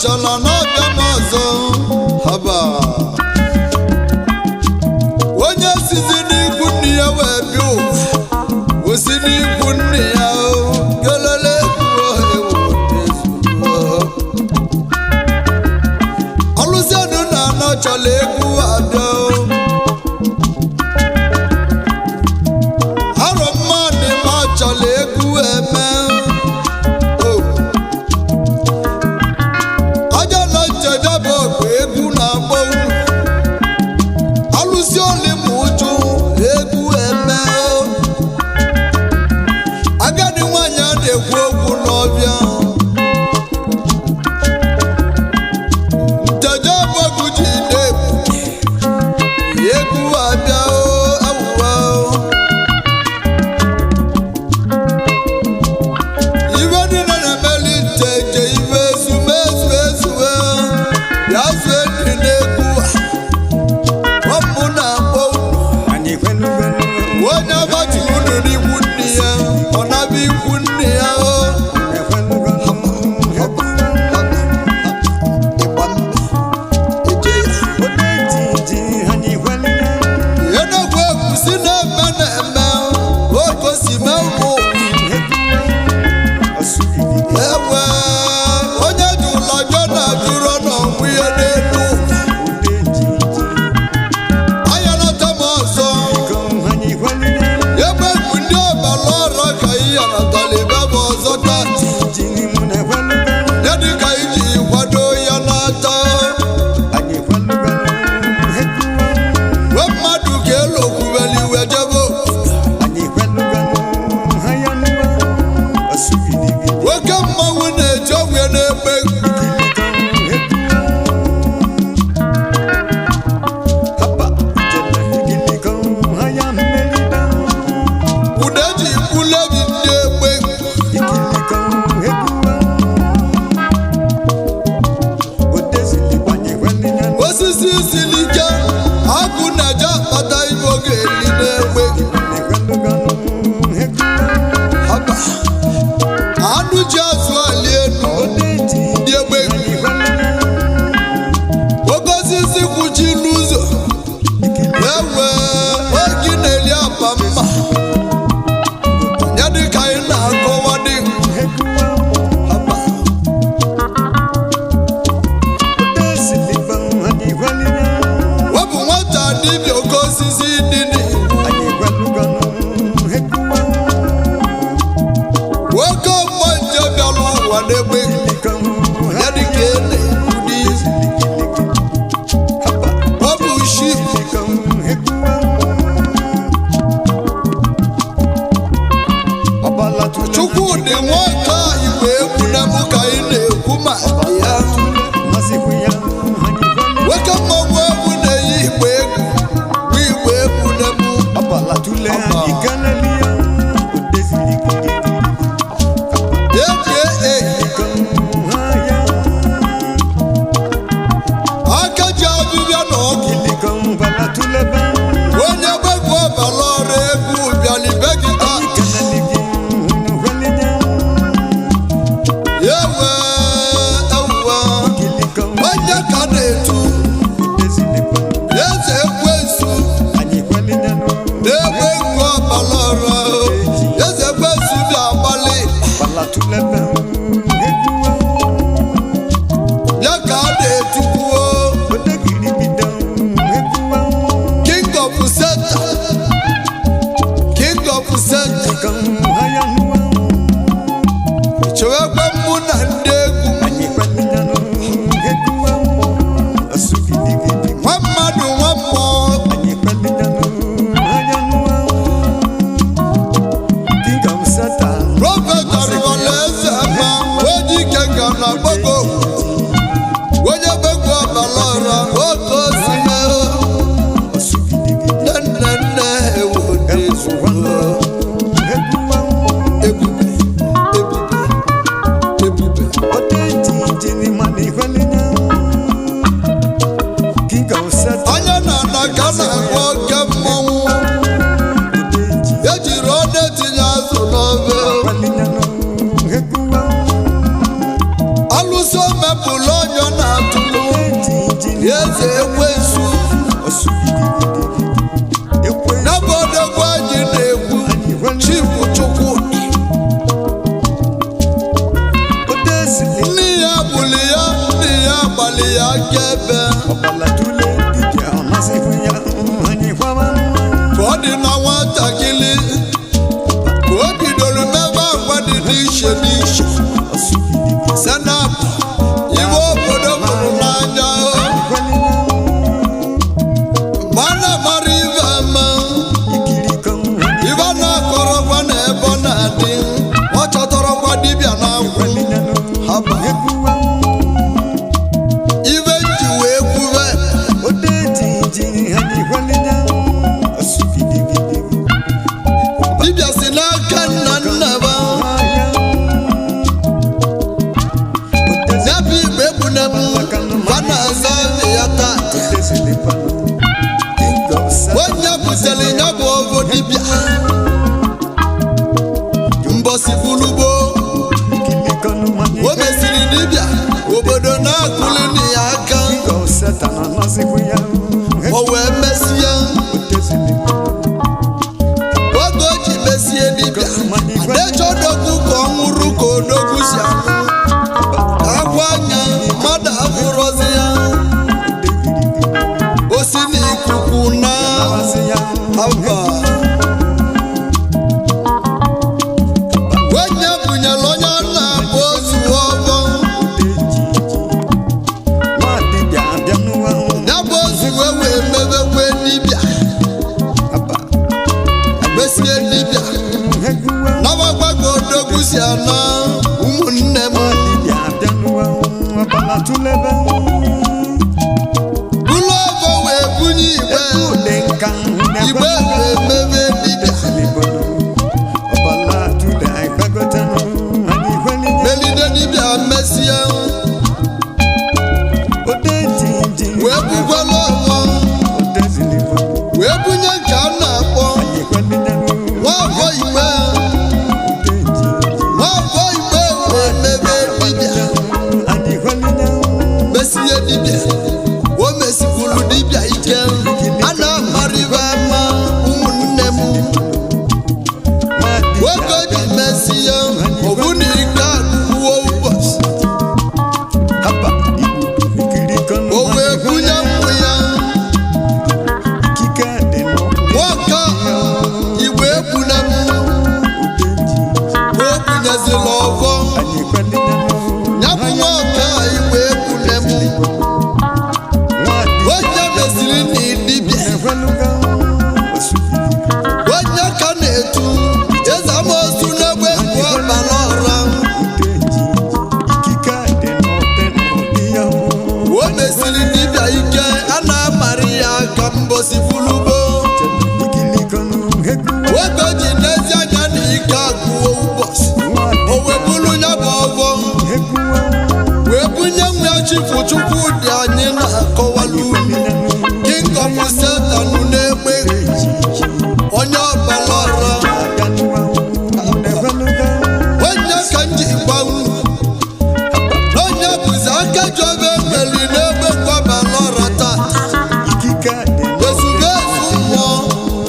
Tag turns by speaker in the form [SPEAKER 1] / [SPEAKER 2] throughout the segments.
[SPEAKER 1] chala n'ọbịa n'ọzọ haba onye sizi n'ikwu nne ya wee bịa ụwa osi n'ikwu nne ya kelele ọlụzianụ na anọ chala egwu abịa arọ mmadụ ma chala egwu eme egwu na-agba alụsi ole ma ụjụ egwu eme agadi nwanyị a na-ekwu okwu n'ọbịa nteje bọgụ ji na-egwu egwu abịa awụwa ibe niile na-emeli nteje ibe ezumezu ezuwe yazụ edi n'egwu ọmụ na-akpọ onye agbati unu n'ikwu nne ya ọ na-abịa ikwu nne ya enegwu egwu si na-eme na-eme ogosi mewụ ewe onye ji ụlọjọ na-ajụrọ n'ọnwụ ihe n'elu anya nata m ọzọ ebe egwu ndị ọbara ọrụ ka ihe natara ebe bụ ọzọ tati ya dịka iji kwado ya n'ata wee mmadụ ga-elokwubeli iwe jebe nwoke mmanwụ na-eji ogwe na-egbe ude ji mkpulebi ndị egbe osisi siri ike agụ na-eje akpata ibe oge eli na-egbe anụ ji azụ ali enu ndị egbe oke osisi kwuchi n'ụzọ ewe oge na-eli apa mma ya dịka anyị na-akọwa dị wepụ nwata dibịa oke osisi dị nwoke ọgbọ nje bịara ụwa n'egbe ya dịka ele ụdị ọ bụ shi Chukwudị nwoke a igwe egwu na mụ ka anyị na-ekwu maka ya nwoke mmanwụ egwu na-eyi igbe egwu bụ igbe egwu na mụ aka ji abịbịa na ọgụ onye gbegwu ọbara ọrụ egwu bịalibe gị taa ewe onye ka na-etu eze ekwensu na-egbe egwu ọbara ọrụ eze ekwensu bịa agbalị ya ka a na-etukwuo king of center chewekwe mụ na ndị egwu nwa mmadụ nwa mmụọ Robert ọrụwala eze ma onye ike ga na gbogo onye begwu ọbara ọra oke osi nne ewu ebube si ana ụmụnne m bụlụ ọgọ wee bunye igbe emebe dibịa melide dibịa mesie wee bugwala ọgọ wee bunye nke a na-akpọ nwafọ igbe wee mebe dibịa mesie dibịa o mesikwuru dibịa ike a na-amarịba ama ụmụnne m nwoke ji mesie ọbụ na ike agụwo ụbọchị o wee bunye mmụ ya nwoke igbe egbuna m o bunyezila ọgọ nyabụ nwoke igbe egbune m onye mesiri n'idibịa onye ka na-etu eze amosu n'egbe mbụ ọbara ọra o mesiri dibịa ike a na-amarị ya ka mbosi fulubo nwoke ji n'ezi anya na ike agụwo ụbọchị o wee bulu ya bụ ọgọ wee bunye nwa ya chifu chukwu dị anyị na-akọwala unu king of Satan na-egbe onye ọbara ọra onye ka m ji gwa unu onye bụzi aka jọba emeli n'egbe kwabara ọra taa ezumezu mmụọ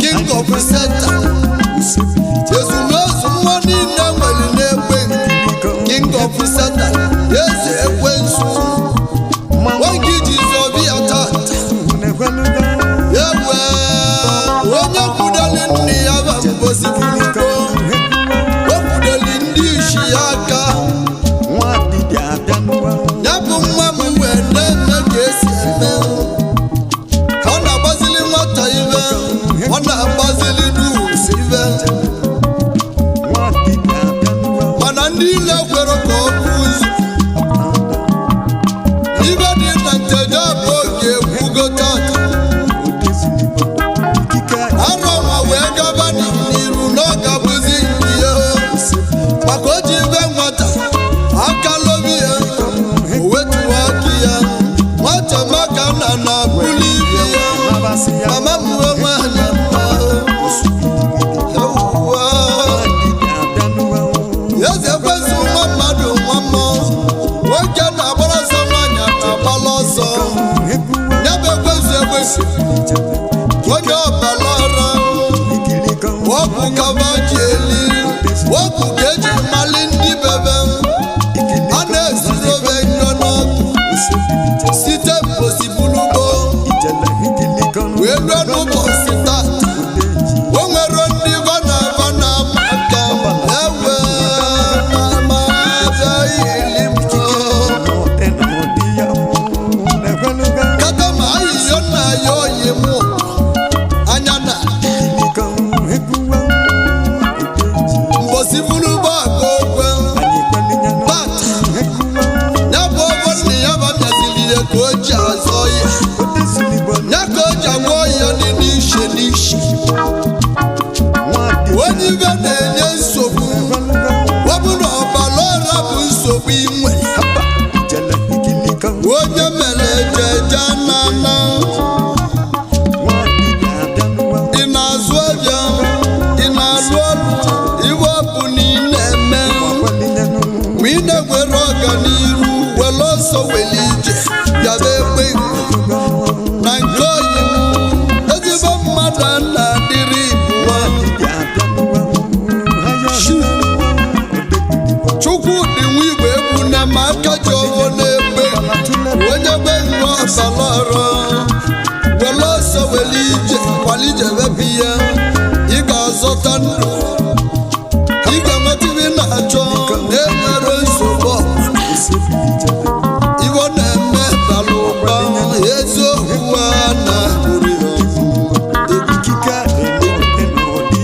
[SPEAKER 1] king of Satan ezumezu mmụọ niile nwere n'egbe king of Satan eze ekwensu nwoke iji zọbi ya tata ewe onye kwudeli nne ya ba mbosi fulugo o kwudeli ndị isi ya aka ya bụ nwa m wee na-eme ka esi eme ka ọ na-agbazili nwata ibe ọ na-agbazili n'usi ibe mana ndị ile kwere ka ọ bụ ụzọ ibe dị na nteje bụ oge ekwugo tata arọ ma wee gaba n'iru na ọ ga-abụzi nke ya maka o ji ibe nwata aka lobi ya o wetuwa aka ya nwata maka na-abụli ibe ya mama m nwe nwanyị mma eze ekwensu nwa mmadụ nwa mmụọ nwoke na-agbara ọsọ nwanyị na-agbala ọsọ ya bụ ekwensu onye ọbara ọra wọpụ kaba ji eli wọpụ ka eji mali ndị bebe a na-esiri obe njọ n'ọkụ site mposi bulugbo wee rue n'ụbọchị tata o nwere ndị vana ama aka ewe ma abịaghị kata ma ahịhịa nna ya oyi mụ anya na mbosi bulugbo aka okwe tata ya bụ ọgọ nne ya banyazili ya ka o ji azọ ya ya ka o ji agwọ ya dị n'ishi n'ishi onye ibe na-enye nsogbu ọ bụ na ọbara ọra bụ nsogbu inwe onye mere ejeje n'ala ị na-azụ ọbịa ị na-alụ ọrụ iwe ọ bụ na ị na-eme ma ị na-egwere ọganiru were ọsọ were ije bịaba egbe na nke oyi ezigbo mmadụ a na-adịrị ibụwa chukwu dị nwa igwe egwu na ma aka ji ọhụụ na-egbe onye gbe nwa ọbara ọra were ọsọ were ije kwalije wepụ ya ị ga-azọta ndụ ị ga-enweta ibe ị na-achọ na-enwere nsogbu iwe na-eme bara ụba eziokwu a na-abụrụ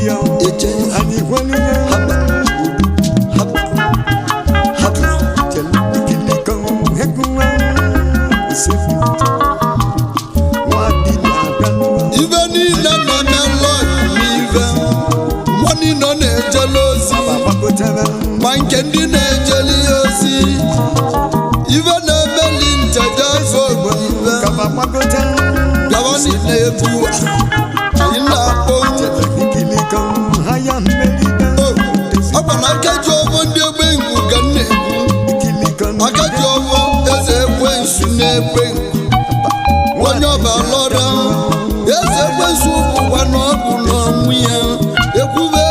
[SPEAKER 1] ya niile ọ na-ejele ozi ma nke ndị na-ejeli ya ozi ibe na-emeli njaja afọ ibe gawa niile ebu anyị na-akpọ ọkwa na akaji ọbọ ndị egbe ngwu ga na-ekwu akaji ọbọ eze ekwensu na-egbe onye ọba lọra eze ekwensu bụkwa na ọ bụ n'ọnwụ ya ekwube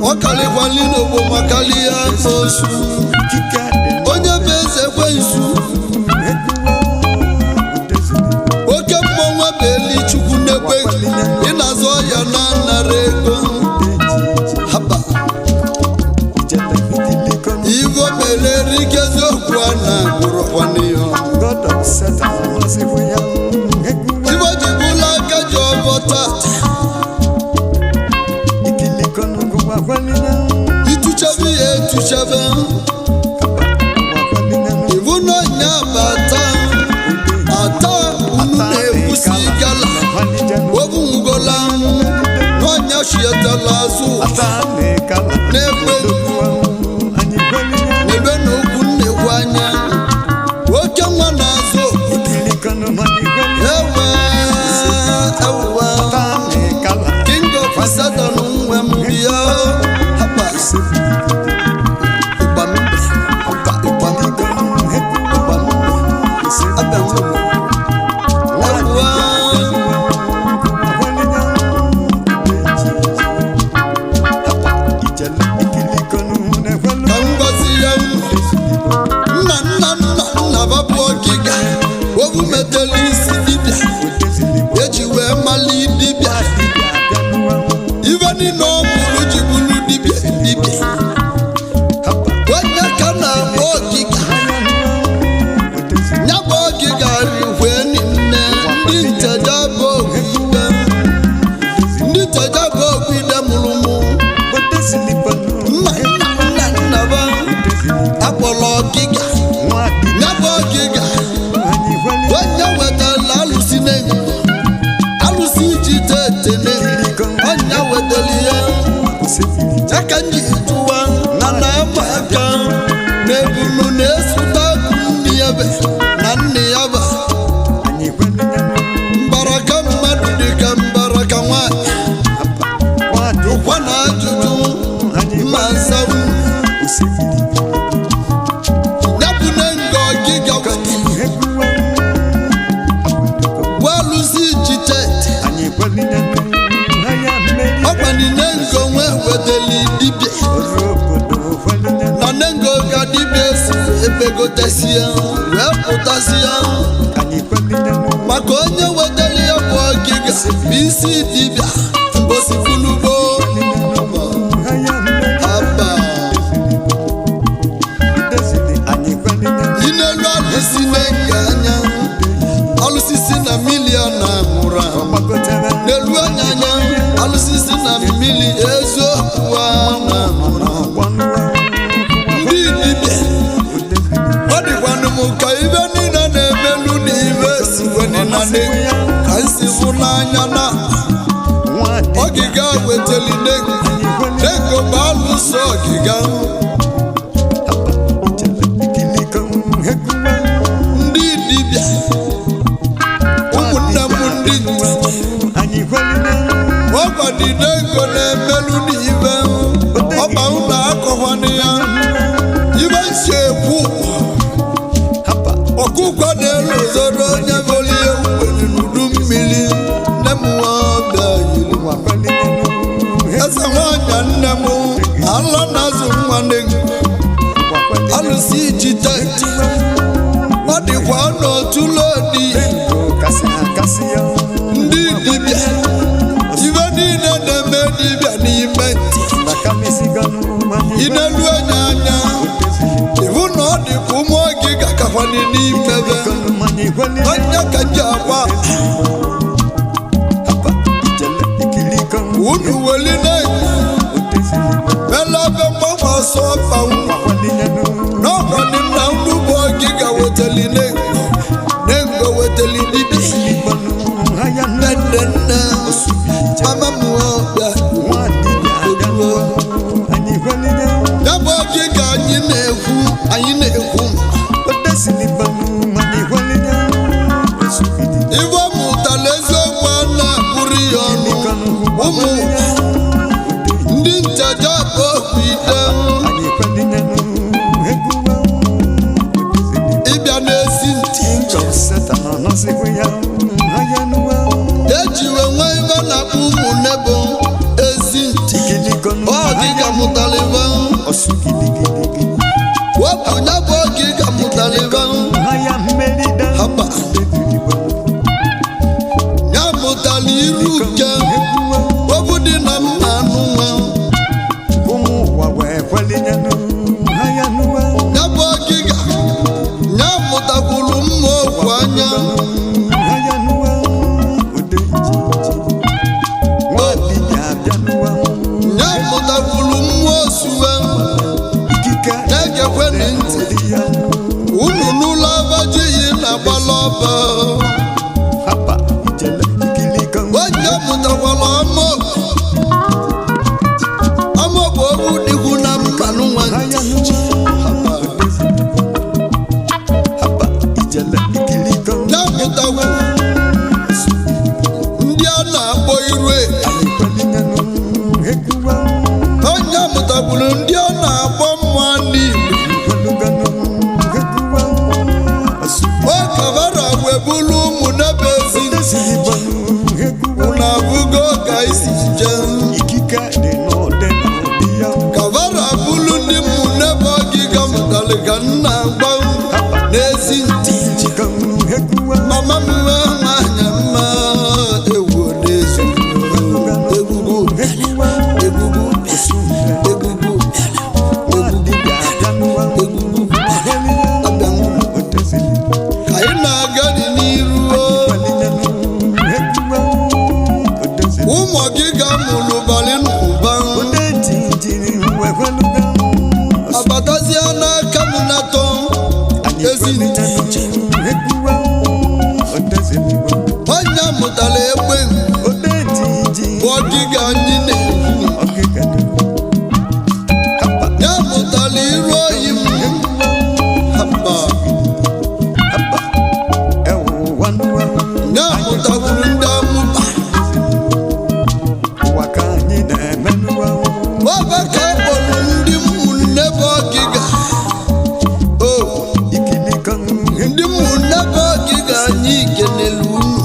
[SPEAKER 1] ọ kalikwali n'ogbo makali ya osu onye bụ eze ekwensu oke mmọnwa bụ eli chukwu n'egbe ị na-azụ ọya na nnara ego haba ivo mere erikezi okwu a na-agwụrọkwana ya ivo jibụla aka ji ọbọ tata ituchebe ya etuchebe ivu n'ọnya bata ata unu na-ekwusi gala obu ngola n'ọnya shietala azụ n'ebe n'okwu nnekwu anya oke nwa na-azụ ewe king of Satan nwe m bịa hapa ebegotesia wee pụtasịa maka onye wetara ya bụ ọgịga bụ isi dibịa mbosifunugbo aba inelu alụsi na-enye anya alụsisi na milion na nwụrụ n'elu anya anya alụsisi na mili eziokwu na nwụrụ ndị dibịa ọ dịkwanụ m ka ibe niile na-emelu n'ibe siwenịnane ka nsi fụ n'anya na ọgịga weteli nego bụ alụso ọgịga ndị dibịa ụmụnne m ndị ọgbadide ego na-emelu n'ibe ọba ụlọ akọwanị ya ibe nsi ekwu ọkụkọ na-elu zoro onye boli ewu n'udu mmiri nne m ọbịa yiri eze nwanyị nne m ala na-azụ nwa alụsị jiteti ọ dịkwa n'otu lodi ndị dibịa ibe niile na-eme dibịa n'ime ntị inelu enye anya ịhụ na ọ dịkwa ụmụ oge ga-akakwani n'imebe onye ka ji agwa unu weli na-ekwu melabe mgbanwe ọsọ ọfanwu n'ọkwani nna unu bụ oge ga-wetali nego wetali dibịa nne mama m ọbịa ndị nchaja bụ okwu ide ịbịa n'ezi ntị ejiwe nwa ibe na-akpọ ụmụnne bụ ezi ntị ọgịga mụtara ibe wepụ ya bụ ọgịga mụtara ibe haba ya mụtara iru nke obu dị na mma anụ nwa ya bụ ọgịga ya mụtakwuru mma okwu anya ya mụtakwuru mma osuwe na-egekweni ntị unu n'ụlọ abajighị na-agbala ọba onye mụtakwara ama bụ okwu dịkwu na mmanụ nwa ya mụtakwu ndị a na-akpọ irue onye mụtakwuru ndị a na-akpọ mmụọ n'Igbo okabara wee bụrụ ụmụ n'ebe ezi unu abụgo ka isi jee kabara bụrụ ndị mmụ n'ebe ọgịga mụtara ka nna agba n'ezi ntị mama m nwee nwanyị mma ewu n'ezi egugu anyị na-aga dị n'iru ụmụ gị ga-amụrụ balị n'ụba abatazie n'aka m natọ ezi ntị onye mụtara egbe bụ ọgịga anyị na-ekwu ya mụtara iru oyi m ya mụtakwuru ndị amụba ọba ka akpọrọ ndị ụmụnne bụ ọgịga ndị ụmụnne bụ ọgịga anyị kenelu unu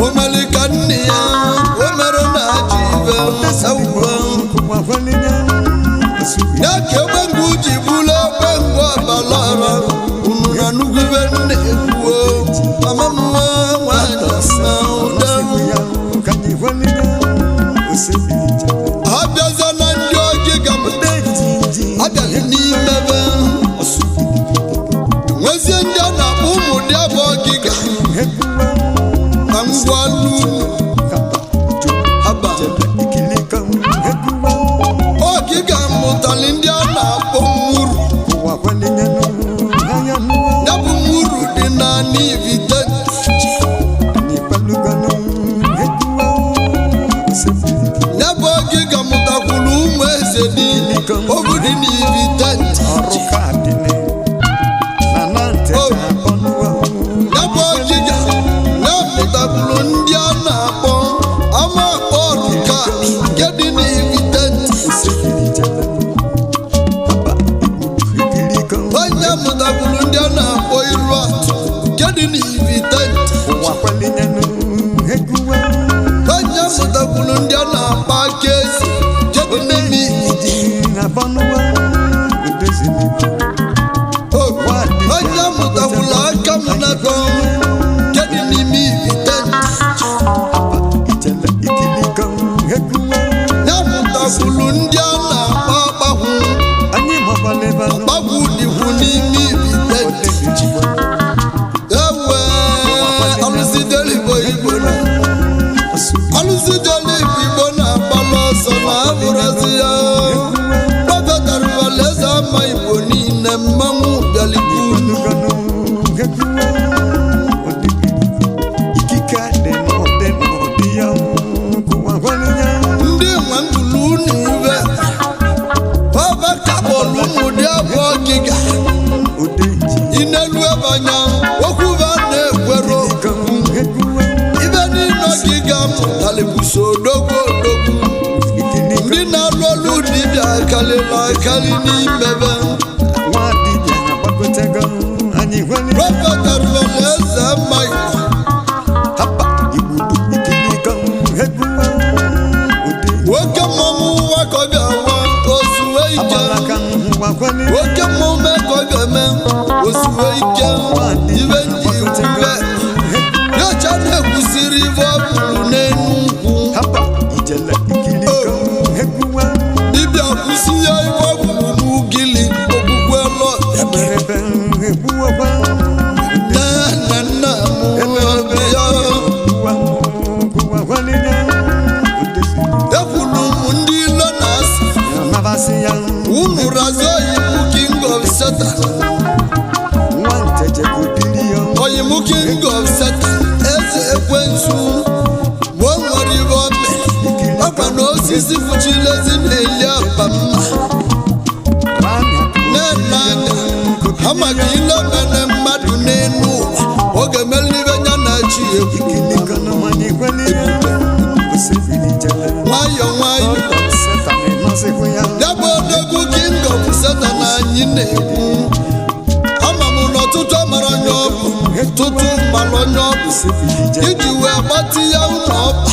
[SPEAKER 1] o mere ka nne ya o mere na ajọ ibe sawuo ya ka egbengu ji bụrụ egbengu ọbalara unu na nugube nne ekwuo mama m nwa nwanyị na ụda abịaza na ndị ọgịga abịaghị n'ime be nwezie ndị a na-akpọ ụmụ dị abụ ọgịga na ngwalu haba ọgịga mụtara ndị a na-akpọ mmuru ya bụ mmuru dị na n'ivite ya bụ ọgịga mụtakwuru ụmụ eze dị obu dị n'ivite ya bụ ọgịga ya mụtakwuru ndị a na-akpọ ama ọrụka nke dị n'ivite onye mụtakwuru ndị a na-akpọ iru atụ nke dị n'ivite onye mụtakwuru ndị a na-akpọ aka ezi nke dị n'ime ivite onye mụtakwuru aka m na-atọ nke dị n'ime ivite ya mụtakwuru ndị a na-akpọ agbagwu dịkwu n'ime ivite ewe alụsidere Igbo Igbo na-agbalụ ọsọ na abụrụzi ya gbabetara alaeze ama Igbo niile mmanwụ bịalikwunu ndị nwe ndụlụ unu ube ọba kapọlụ ụmụ dị abụ ọgịga inelu ebe anya okwuba na-ekwere ibe talibuso odogwu ndị na-alụ ọlụ dibịa kalịla akali n'imebe Prophet Arụleze Mike nwoke mmọnwụ wakọbịa nwa ozuwe ike nwoke mmọnwụ mekọbịa ozuwe ike ibe ndị iwube yocha na-ekwusiri ibe ọ bụrụ n'enu nkwụ dibịa kwụsị ya ibe ọ bụrụ n'ugili ogbugbe lọ nna ya ekwulu m ndị ilo na-asị unu razi oyimu king of Satan oyimu king of Satan eze ekwensu ma o nwere ibe ome ọkwa na osisi fụchilezi na-eli apa mma nne anya ha maka ile mene mmadụ n'elu ụwa oge melibe nya na chi egwu nwayọ nwayọ debe odogwu king of Satan anyị na-ekwu ama m n'ọtụtụ amara onye ọbụ tụtụ mara onye ọbụ iji wee gbatị ya ụlọ ọba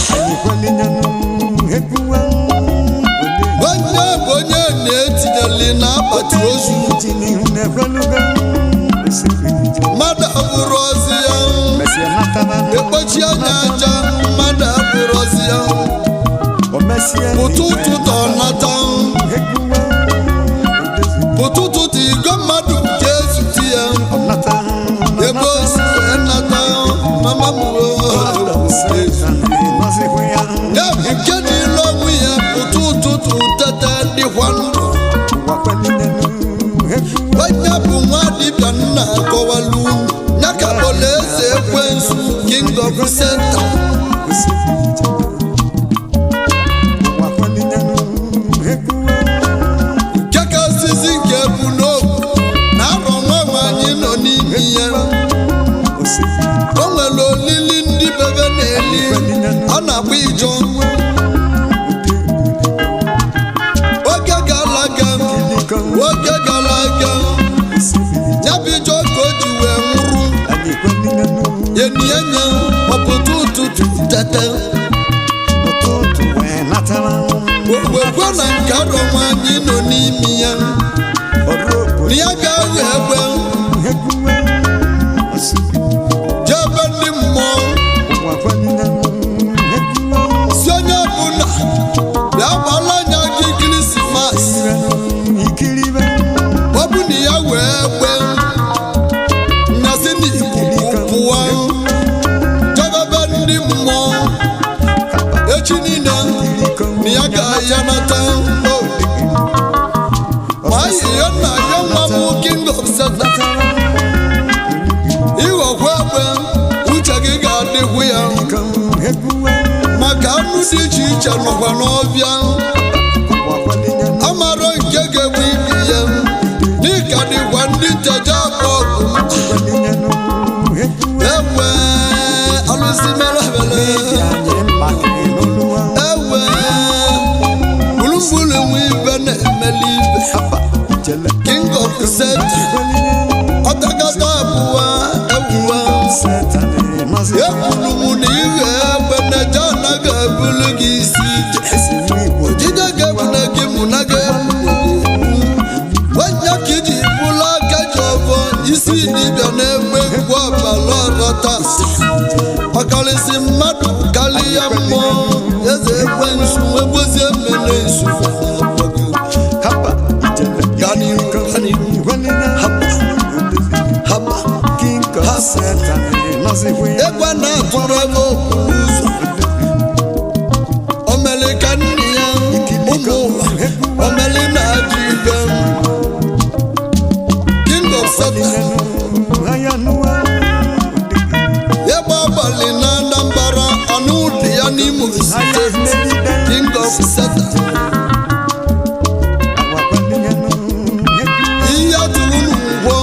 [SPEAKER 1] onye bụ onye na-etinyeli n'akpati ozu mmadụ abụrụ ozi ya ekpochi anya aja mmadụ abụrụ ozi ya ụtụtụ tọnata ụtụtụ tụ igwe mmadụ ga-ezute ya ebe o si nata mama m ya nke niile ọnwụ ya ụtụtụ tete dịkwa ndụ onye bụ nwa dibịa nna akọwalu ya ka Arụleze ekwensu king of Satan keka osisi nke bụ n'obu na arọ nwa anyị nọ n'ime ya o nwere olili ndị bebe na-eli a na-akpọ ijọ oge gara aga ya bụ ijọ ka o ji wee nwụrụ enyi enye ọpụta ụtụtụ tete wekwe na nke arọ nwaanyị nọ n'ime ya na ya ga-aghọ egbe jebe ndị mmụọ si onye ọbụla bịa gbala anya gị Krismas ọ bụ na ya wee egbe nyasị na ikuku pụwa jebebe ndị mmụọ echi niile na ya ga-aya nata ma ihe nna ya nwa m king of Satan ịghọkwa egbe uche gị ga-adịkwu ya maka anụ dị iche iche nọkwa n'ọbịa amara nke ga-egbu ibi ya n'ịka dịkwa ndị nteje akpa ọgụ ewe alụsị mere ebele ewe gburugburu nwe ibe na-emeli ibe king of Satan ọtakata abụwa ewuwa ekwuru m na ihe egbe na-eje anaghị ebulu gị isi ojide ga-ebuna gị mụ na ga-onye ka iji bụrụ aka ji ọbọ isi dibịa na-egbe egwu ọbala ọrọta ọkarịsị mmadụ karịa mmụọ eze ekwensu egbozie mmene nsu egwe na-atụrụ ebe okpuru ụzọ omeli ka nne ya ụmụ ụwa omeli na-ajụ ibe king of Satan egbe abalị na Anambra anụ ụdị ya n'Imo steeti king of Satan ihe atụrụ n'ugbo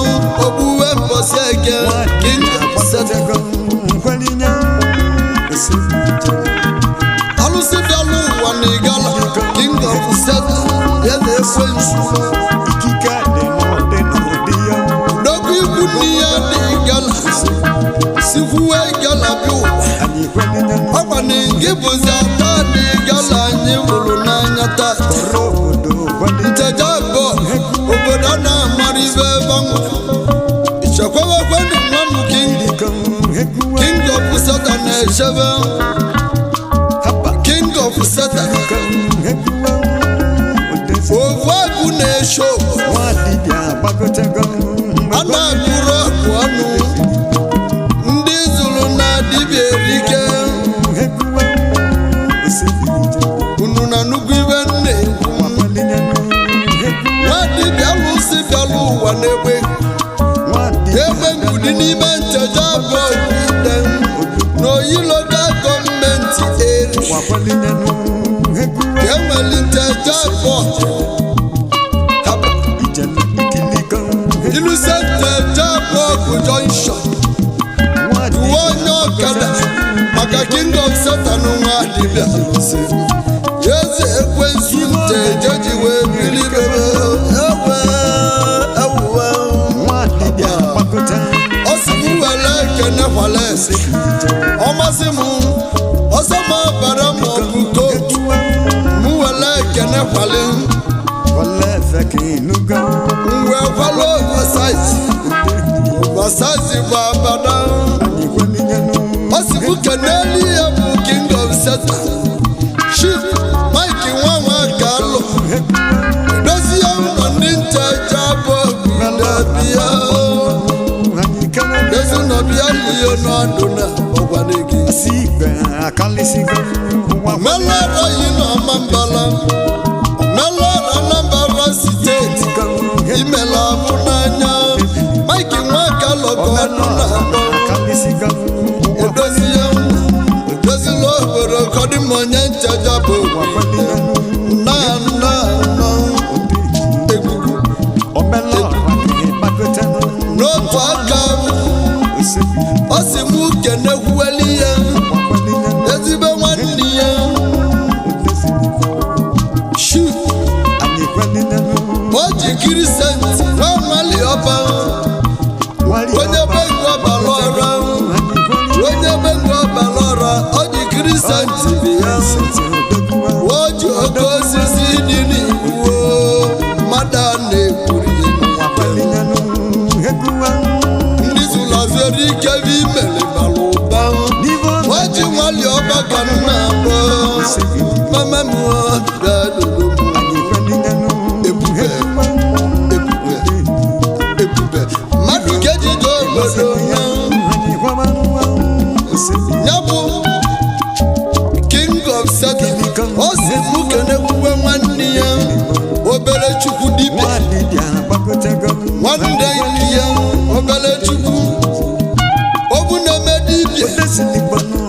[SPEAKER 1] ogbuwe mbọsị eke king of Satan ọkwani gị bụzi ata dị gala anyị hụrụ n'anya taa nteja abụọ obodo a na-amara ibe banwe ichekwabekwanụ nwa m king of Satan na-echebe king of Satan ovu agụ na-esho a na-agụrụ ọgụ ọnụ ndị zụrụ na dibịa erike unu na nnukwu ibe nna-ekwu nwa dibịa lụsị bịara ụwa na-egbe ngudi n'ime ncheja abụọ ide n'oyi local gọọmenti eri enwere ncheja abụọ ilusi ncheja abụọ bụ junction uwe onye ọkada maka king of Satan nwa dibịa eze ekwensu ncheje ji wee biri bebe ọmasị m ọsọ ma bara ma ọ bụ kootu m wele ekene kwali mgbe kwala oversize bụ abada ọ sị m kenelu ya bụ king of Satan chief Mike nwanwa ka alụ dozie ụlọ ndị ncheja bụ bịa bịa ihe n'ọdụ na ọgwanegi melọrọ yi n'ọma mbala melọrọ Anambra steeti imela abụ n'anya Mike Nwaka lọkọ ọnụ na abọ edozila obodo kọdịma onye ncheja bụ na egwugwu n'otu aka ọ sị m kenekwueli ya ezigbo nwanne ya o ji kirisenti nwa nwali ọba onye bengu ọbara ọra o ji kirisenti bi ya o ji oke osisi dị n'iwu mmadụ a na-ekwuri ike bụ imere bara ụba waji nwali ọba ka nna abụọ mama m ebube mmadụ ga-ejide obodo ya bụ king of Satan ọ sị m kenekwuwe nwanne ya obere chukwu dibịa nwanne ya obere chukwu obu na-eme dibịa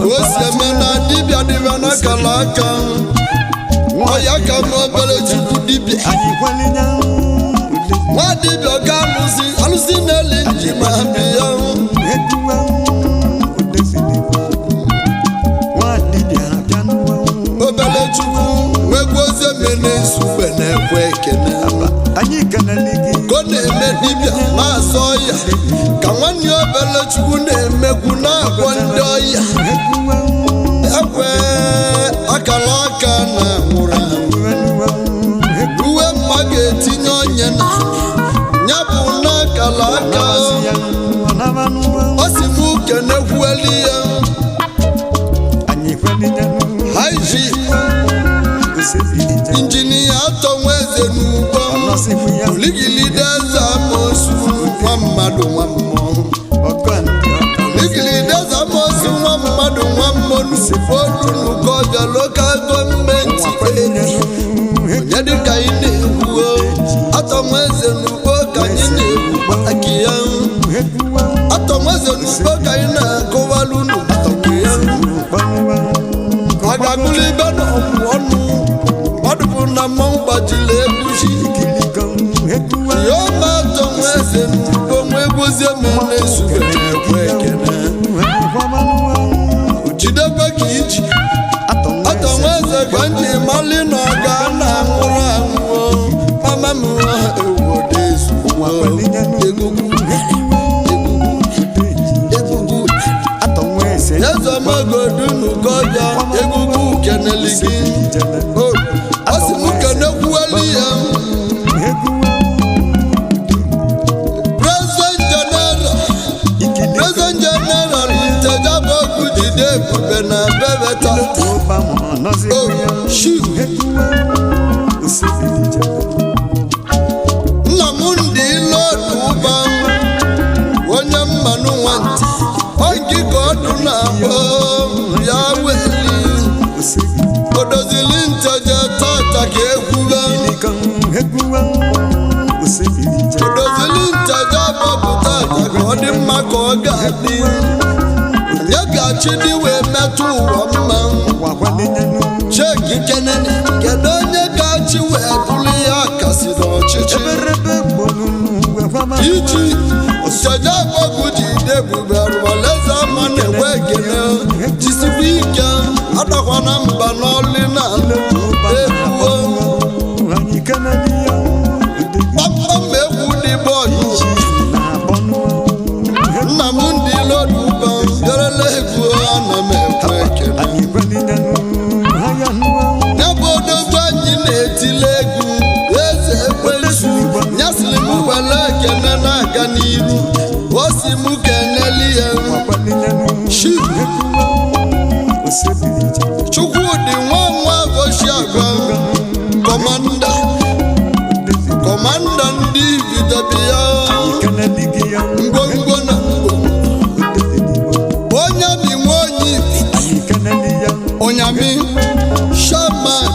[SPEAKER 1] o si eme na dibịa dịbịa n'akala aka ọya ka m obere chukwu dibịa nwa dibịa ọ ga-alụzi na-eli njim abịa obere chukwu nwegwu ozi mene nsugbe na-ekwe ekene ka ọ na-eme dibịa na-asọ ọya ka nwanne obere chukwu na-emekwu na-agwọ ndị ọya ekwe akala aka na nwụrụ uwe mma ga-etinye onye na ya bụ na akala aka ọ sị m kenekwueli ya haiji injinia atọnwa eze n'ugbo oligilide eze amosu nwa mmadụ nwa mmụọ oligilide eze amosu nwa mmadụ nwa mmụọ n'olu n'Ukọbịa lokal gọọmenti onye dịka ị na-ekwu atọnwa eze n'ugbo ka anyị na-ekwu aki ya atọnwa eze n'ugbo ka anyị na-akọwalụ n'ụtọkwu ya agagụlụ ibe na ọmụ ọnụ ọdụbụ na mmanwụ gbajiri egbuchi ya ọma atọnwa eze n'ugbo nwa egbozie mene sugere ekwe ekene jidekwe ka iji atọnwa eze ka ndị mali na ọga na-anwụrụ anwụọ mama m ewode ezugbo egugwu ezemogodu n'Ukọbịa ọ sị m kenekwueli ya President General Ntejabọgụ jide ebube na bebeta Nnamdị Ilodu Ụba onye mmanụ nwantị onye ka ọdụ na-akpọ ya weli odozili Nteje tata ka ekwuwe odozili Nteje Abọgụ tata ka ọ dị mma ka ọ ga-adị ya ga-achị dị wee metụ ụwa mma Cheki Kenene kedu onye ga-achị wee bụrụ ya kasị n'ọchịchị iji Nteje Abọgụ jide ebube arụmaleze ama na-enwe ekele jisikwa ike adakwana mba n'ọlị na ekwuo kpamkpam egwu dị bọọlụ Nnamdị Ilodu Ụba bịarala egwu ana m ekwe ekele ya bụ odogwu anyị na-etile egwu eze ekwensu ya sịrị m were ekele na-aga n'iru o si m keneli ya Chukwudị nwa Goshiagwa kọmanda ndị Vidobia ngwongwo na onye bi nwa onye ibi Onyami Shaman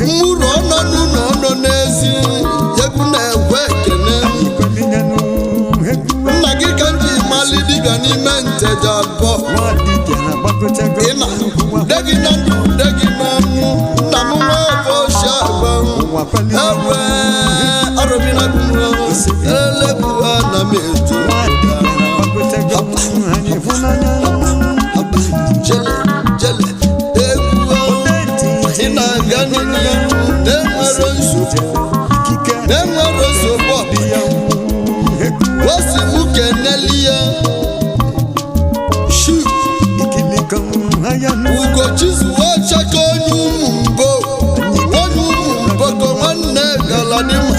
[SPEAKER 1] mmụrụ ọnọnụ n'ọnọ n'ezi egwu na-ekwe ekene nna gị ka ndị mali dibịa n'ime Nteje Abọgụ ịna degi na ndụ degi na ọnwụ nna m nwa Goshiagwa ewe arụbina gụmụrụ elebuwa na m eto jele egwu ị na-aga n'ihu na-enwere nsogbu ọbụla o si m keneli ya Ugochizuwa Chaka onye ụmụ mbogo nwanne Galadima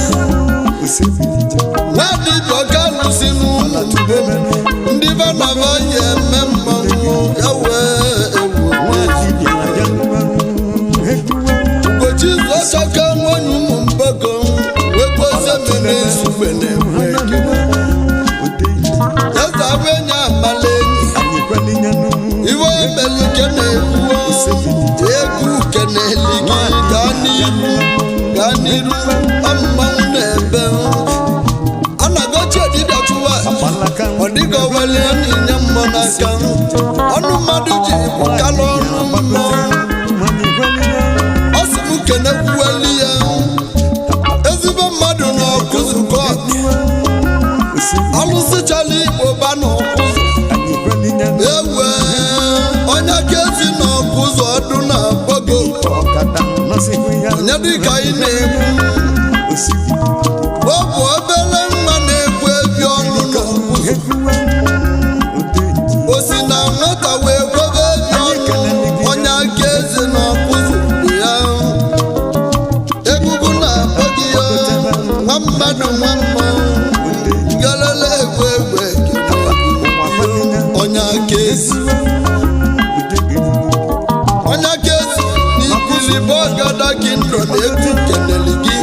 [SPEAKER 1] nwadibịa ọkalụsi n'ụmụ mbo ndị banaba ya eme mmanwụ ya wee Ugochizuwa Chaka onye ụmụ mbogo wekposemene nsugbe na-enwe ekele eze awenye amala enyi iwe emeluke na-ekwuo egwu keneli gị gaa n'iru mmanwụ na-ebe a na-agọchi ọdịda chụwa ọ dịka owele n'inye mmụọ n'aka ọnụ mmadụ ji bụkala ọnụ mmụọ ọ sị m kenekwueli ya ezigbo mmadụ na ọkụzụkọ alụsịchala Igbo ba na ọkụzụ ewe onye ka ezi na ọkụzụ ọdụ na Abọgụ onye dịka ị na-ekwu ọ bụ obere nwa na-ekwu ebi ọnụ n'ọkụzụ o si na nwata wee kwebe ebi ọnụ onye aka ezi na ọkụzụ bụ ya egwugwu na-akpọghị ya nwa mmadụ nwa mmanwụ ngalala egwu onye aka ezi n'Ibilibo Ọgada gị ndụ na-egwu keneli gị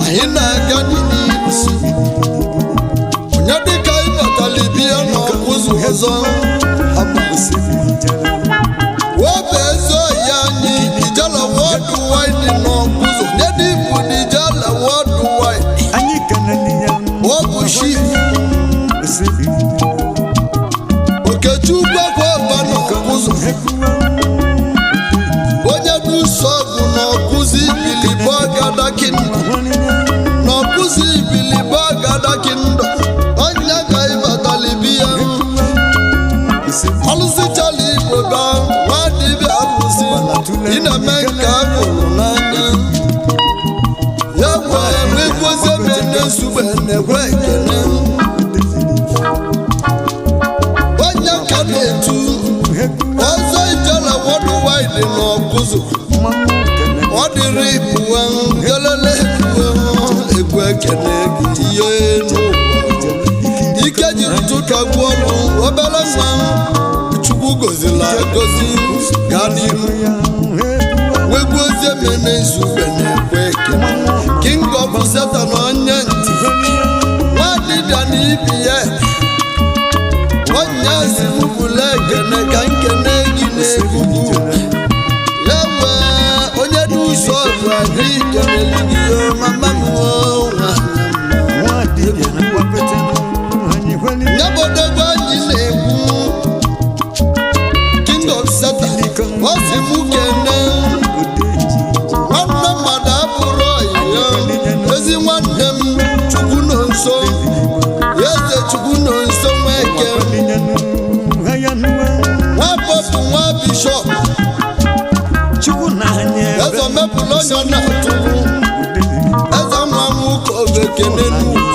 [SPEAKER 1] anyị na-aga n'ihu onye dịka ịbatala bịa n'ọkụzụ ọzọ webe ezi ọhịa anyị Ijala Worldwide n'ọkụzụ nyedị ibu n'Ijala Worldwide ọ bụ ship Okechukwu Akwa n'ọkụzụ onye bụ sọgụ n'ọkụzụ Ibilibo Ọgada Kingdom n'ọkụzụ Ibilibo Ọgada Kingdom onye ga ịbatala bịa alụsịchala Igbo ba nwa dibịa alụsị ị na-eme nke a hụrụ n'anya ya gwara m egozie mene nsugbe na-ekwe ekele ka gwọlụ obere nwa Chukwu gozila gozi gaa n'iru wegbuozie mene izugbe na-ekwe ekene King of Satan onye ntị nwadịbịa na ibi ya onye si mụbụla ekene ka nkene gị na-egwugwu ya wee onye dị ụzọ ọrụ agụ ikeneligiyo mama m nyabodogbo anyị na-ekwu King of Satan ọ si mụ kene nwanne mmadụ abụrụ ọyịya ezi nwanne m Chukwu nọ nso eze Chukwu nọ nso nweke nwa bọbụ nwa bishọp eze mepụrụ onye na-atụrụ eze nwa m ụka obekene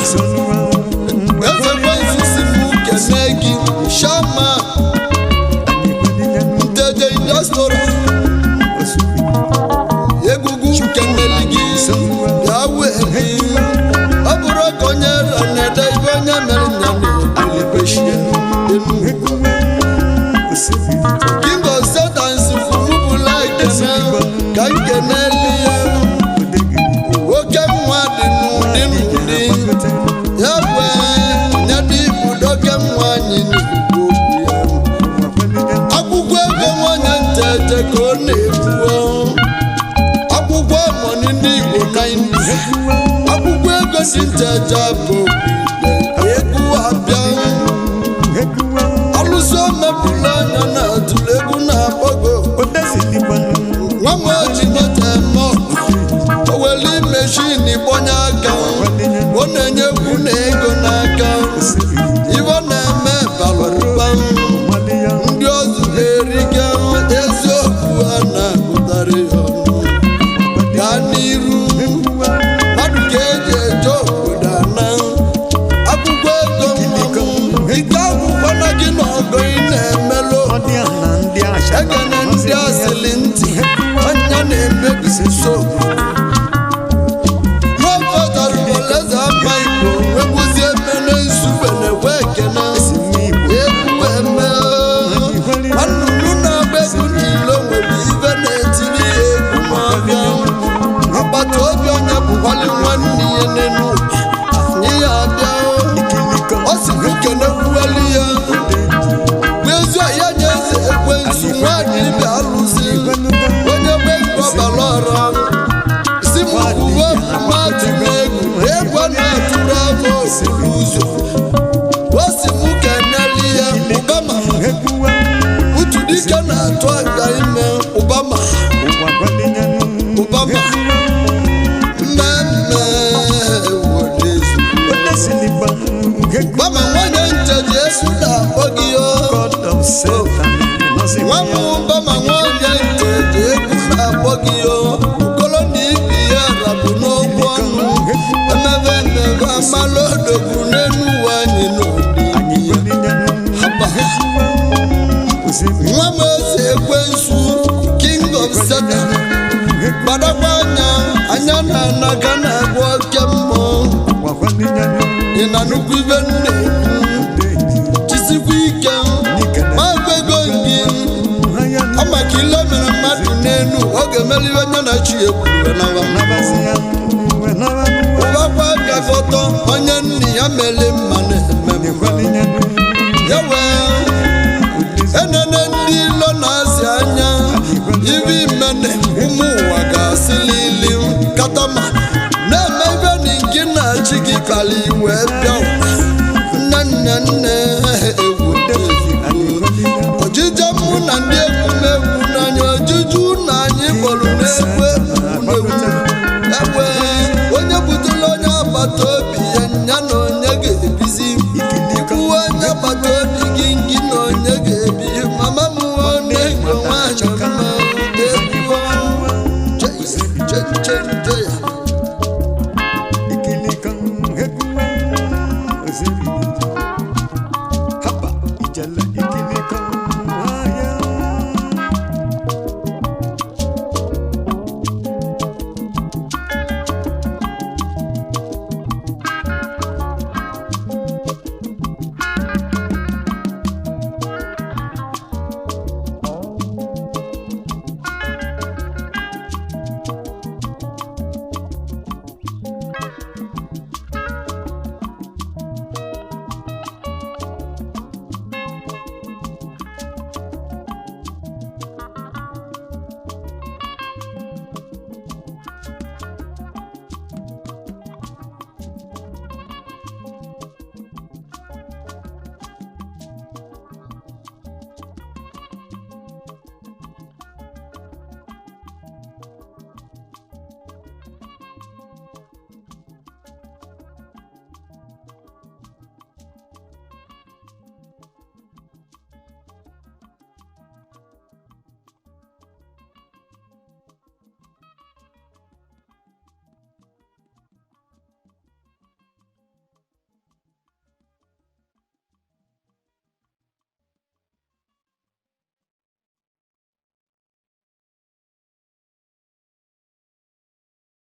[SPEAKER 1] eze kwensusi m kene gị shama nteje indọstọra egwugwu keneli gị ya wee gị ọ bụrụ ka onye ranede ibe onye mere nya na-ebeshie King of Satan fumubula ekene ka nkeneli ya oke nwa dị n'ụdị ya wee nye dị ibudo oke nwa anyị n'igbo ya akwụkwọ ego nwanyị nteje ka ọ na-ebuo akwụkwọ mọni ndị Igbo akwụkwọ ego si nteje bụ egwu abịa alụsị omepụla anya na atụrụ egwu na-akpọgo nwa m oji nọta eme o were meshin gbọnye aka ọ na-enye egwu na ego n'aka ibe ọ na-eme balụba ndị ọzọ na-eriga eziokwu ha na-agụtarị ya ọnụ gaa n'iru mmadụ ka eji eje obodo ana akwụkwọ ego mmanwụ ike akwụkwọ na gị na ọgọ ị na-emelụ ekene ndị asịlị ntị anya na-emebisi so n'obodarụoleze ama Igbo wegbuzie mene nsugbe na-ekwe ekene egwu eme annụnụ na-agba egwu n'ilo nwere ibe na-etiri ya egwu n'ọbịa agbata obi onye bụkwali nwanne ya n'enu anyị ya abịa ọ si kene kwuweli ya n'ezi ya nye eze ekwensu nwaanyị ibe alụzi onye gbe ọbara ọra si m kwuwe mmadụ egwu egwu na-atụrụ afọ okporo ụzọ o si m keneli ya ụbama utu dike na-atụ aka ime ụbama mmemme ụbama nwanyị ncheji esu na-akpọ gị nwa m ụbama nwanyị ncheji egwu na-akpọ gị okolo na ibi ya rabụ n'okwu ọnụ emebe amalodogwu n'elu ụwa anyị n'ụdị nwa m eze ekwensu King of Satan gbadakwa anya na-anaga na-agwọ oke mmụọ ị na nnukwu ibe nna-ekwu chisikwa ike ma gwego gị ọ maka ile mere mmadụ n'elu oge meliwe anya na chi ụbakwa gakọtọ onye nna ya mele mma na-eme ya wee enene ndị ilo na-asị anya ibe imene ụmụ ụwa ga-asịlili katama na-eme ibe na nke na-achị gị kala iwe bịa